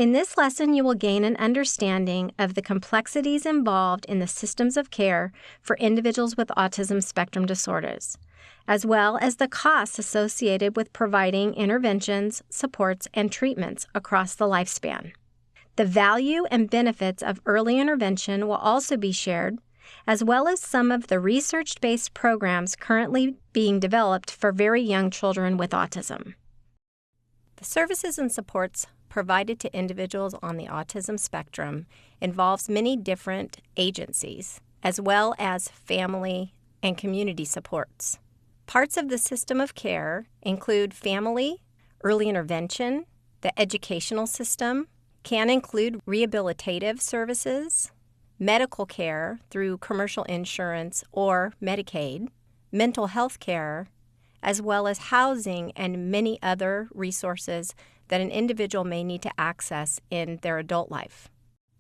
In this lesson, you will gain an understanding of the complexities involved in the systems of care for individuals with autism spectrum disorders, as well as the costs associated with providing interventions, supports, and treatments across the lifespan. The value and benefits of early intervention will also be shared, as well as some of the research-based programs currently being developed for very young children with autism. The services and supports provided to individuals on the autism spectrum involves many different agencies, as well as family and community supports. Parts of the system of care include family, early intervention, the educational system, can include rehabilitative services, medical care through commercial insurance or Medicaid, mental health care, as well as housing and many other resources that an individual may need to access in their adult life.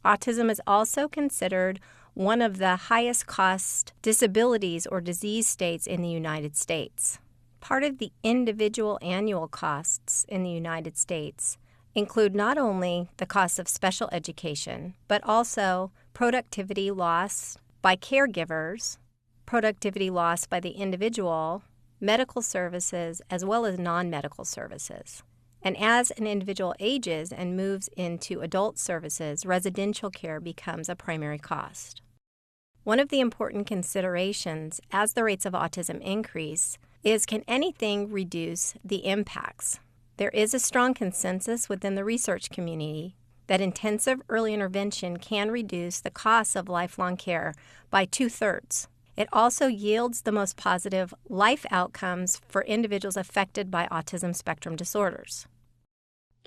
Autism is also considered one of the highest cost disabilities or disease states in the United States. Part of the individual annual costs in the United States include not only the cost of special education, but also productivity loss by caregivers, productivity loss by the individual, medical services, as well as non-medical services. And as an individual ages and moves into adult services, residential care becomes a primary cost. One of the important considerations as the rates of autism increase is, can anything reduce the impacts? There is a strong consensus within the research community that intensive early intervention can reduce the costs of lifelong care by 2/3. It also yields the most positive life outcomes for individuals affected by autism spectrum disorders.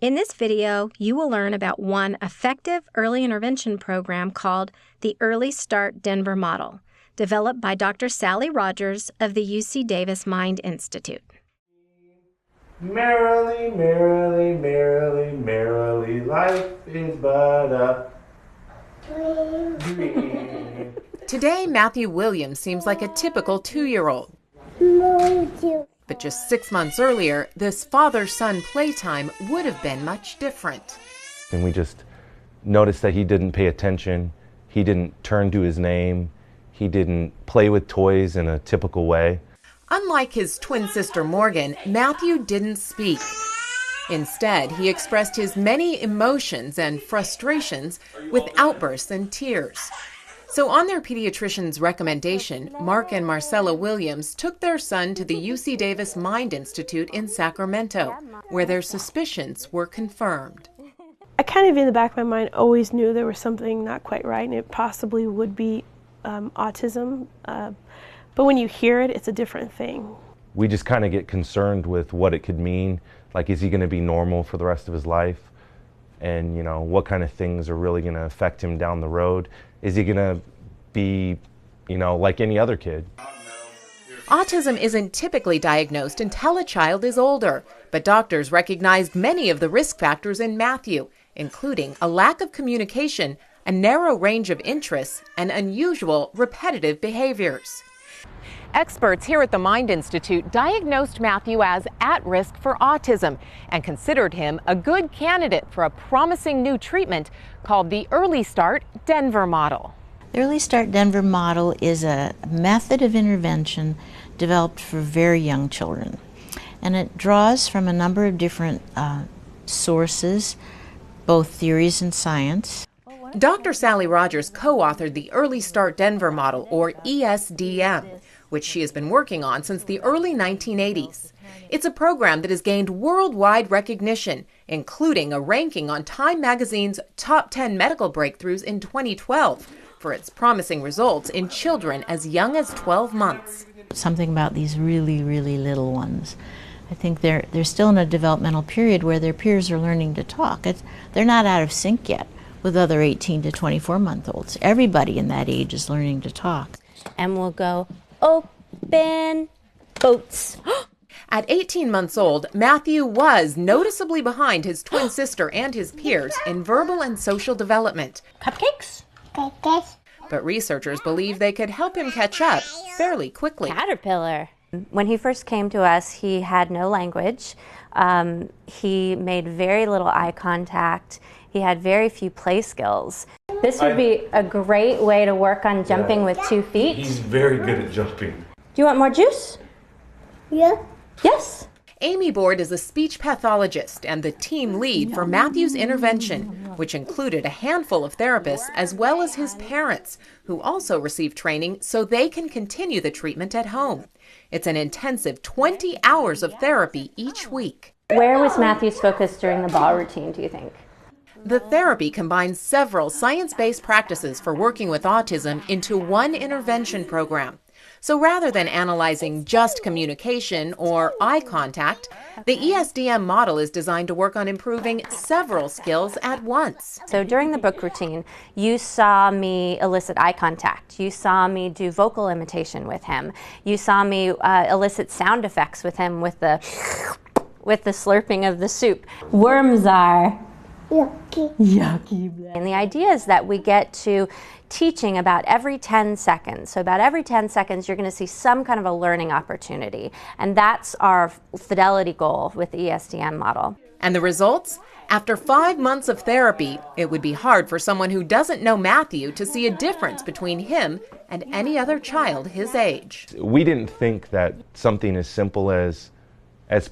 In this video, you will learn about one effective early intervention program called the Early Start Denver Model, developed by Dr. Sally Rogers of the UC Davis Mind Institute. Merrily, merrily, merrily, merrily, life is but a dream. Today, Matthew Williams seems like a typical 2-year-old. But just 6 months earlier, this father-son playtime would have been much different. And we just noticed that he didn't pay attention, he didn't turn to his name, he didn't play with toys in a typical way. Unlike his twin sister Morgan, Matthew didn't speak. Instead, he expressed his many emotions and frustrations with outbursts and tears. So on their pediatrician's recommendation, Mark and Marcella Williams took their son to the UC Davis Mind Institute in Sacramento, where their suspicions were confirmed. I kind of in the back of my mind always knew there was something not quite right, and it possibly would be autism. But when you hear it, it's a different thing. We just kind of get concerned with what it could mean. Like, is he going to be normal for the rest of his life? And, what kind of things are really going to affect him down the road? Is he going to be, like any other kid? Autism isn't typically diagnosed until a child is older, but doctors recognized many of the risk factors in Matthew, including a lack of communication, a narrow range of interests, and unusual repetitive behaviors. Experts here at the Mind Institute diagnosed Matthew as at risk for autism and considered him a good candidate for a promising new treatment called the Early Start Denver Model. The Early Start Denver Model is a method of intervention developed for very young children. And it draws from a number of different sources, both theories and science. Dr. Sally Rogers co-authored the Early Start Denver Model, or ESDM, which she has been working on since the early 1980s. It's a program that has gained worldwide recognition, including a ranking on Time magazine's top 10 medical breakthroughs in 2012 for its promising results in children as young as 12 months. Something about these really, really little ones. I think they're still in a developmental period where their peers are learning to talk. They're not out of sync yet with other 18 to 24-month-olds. Everybody in that age is learning to talk. And we'll go, open boats. At 18 months old, Matthew was noticeably behind his twin sister and his peers in verbal and social development. Cupcakes? But researchers believe they could help him catch up fairly quickly. Caterpillar. When he first came to us, he had no language. He made very little eye contact. He had very few play skills. This would be a great way to work on jumping with 2 feet. He's very good at jumping. Do you want more juice? Yeah. Yes. Amy Board is a speech pathologist and the team lead for Matthew's intervention, which included a handful of therapists as well as his parents, who also received training so they can continue the treatment at home. It's an intensive 20 hours of therapy each week. Where was Matthew's focus during the ball routine, do you think? The therapy combines several science-based practices for working with autism into one intervention program. So rather than analyzing just communication or eye contact, the ESDM model is designed to work on improving several skills at once. So during the book routine, you saw me elicit eye contact. You saw me do vocal imitation with him. You saw me elicit sound effects with him with the slurping of the soup. Worms are yucky. And the idea is that we get to teaching about every 10 seconds. So about every 10 seconds, you're going to see some kind of a learning opportunity. And that's our fidelity goal with the ESDM model. And the results? After 5 months of therapy, it would be hard for someone who doesn't know Matthew to see a difference between him and any other child his age. We didn't think that something as simple as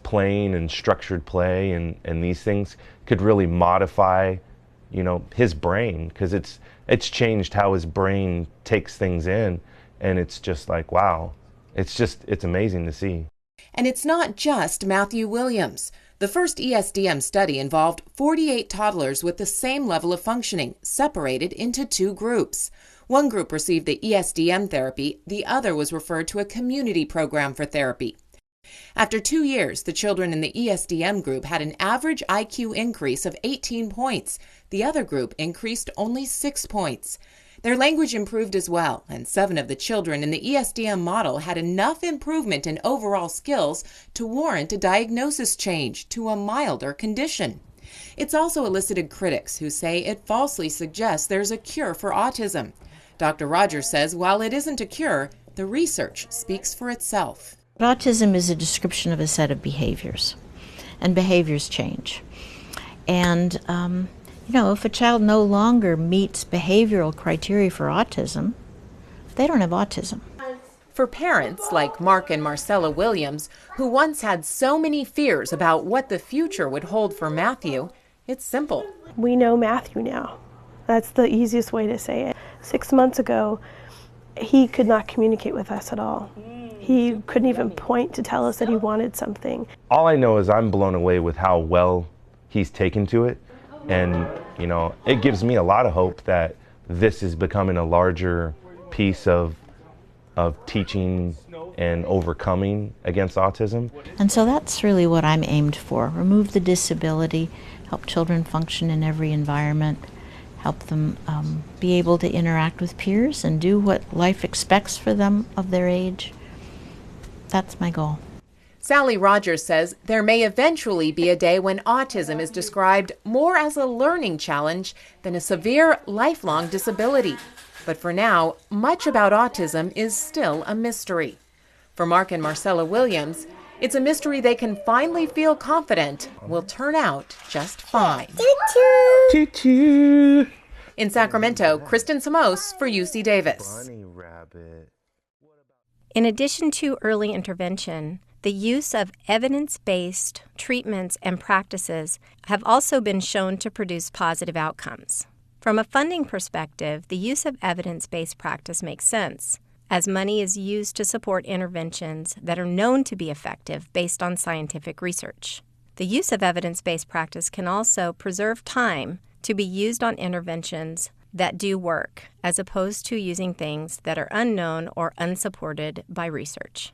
playing and structured play and these things could really modify, his brain, because it's changed how his brain takes things in, and it's just like, wow, it's amazing to see. And it's not just Matthew Williams. The first ESDM study involved 48 toddlers with the same level of functioning, separated into 2 groups. One group received the ESDM therapy, the other was referred to a community program for therapy. After 2 years, the children in the ESDM group had an average IQ increase of 18 points. The other group increased only 6 points. Their language improved as well, and 7 of the children in the ESDM model had enough improvement in overall skills to warrant a diagnosis change to a milder condition. It's also elicited critics who say it falsely suggests there's a cure for autism. Dr. Rogers says while it isn't a cure, the research speaks for itself. Autism is a description of a set of behaviors, and behaviors change. And, if a child no longer meets behavioral criteria for autism, they don't have autism. For parents like Mark and Marcella Williams, who once had so many fears about what the future would hold for Matthew, it's simple. We know Matthew now. That's the easiest way to say it. 6 months ago, he could not communicate with us at all. He couldn't even point to tell us that he wanted something. All I know is I'm blown away with how well he's taken to it. And, it gives me a lot of hope that this is becoming a larger piece of teaching and overcoming against autism. And so that's really what I'm aimed for. Remove the disability, help children function in every environment, help them be able to interact with peers and do what life expects for them of their age. That's my goal. Sally Rogers says there may eventually be a day when autism is described more as a learning challenge than a severe lifelong disability. But for now, much about autism is still a mystery. For Mark and Marcella Williams, it's a mystery they can finally feel confident will turn out just fine. Choo-choo. In Sacramento, Kristen Samos for UC Davis. Bunny rabbit. In addition to early intervention, the use of evidence-based treatments and practices have also been shown to produce positive outcomes. From a funding perspective, the use of evidence-based practice makes sense, as money is used to support interventions that are known to be effective based on scientific research. The use of evidence-based practice can also preserve time to be used on interventions that do work, as opposed to using things that are unknown or unsupported by research.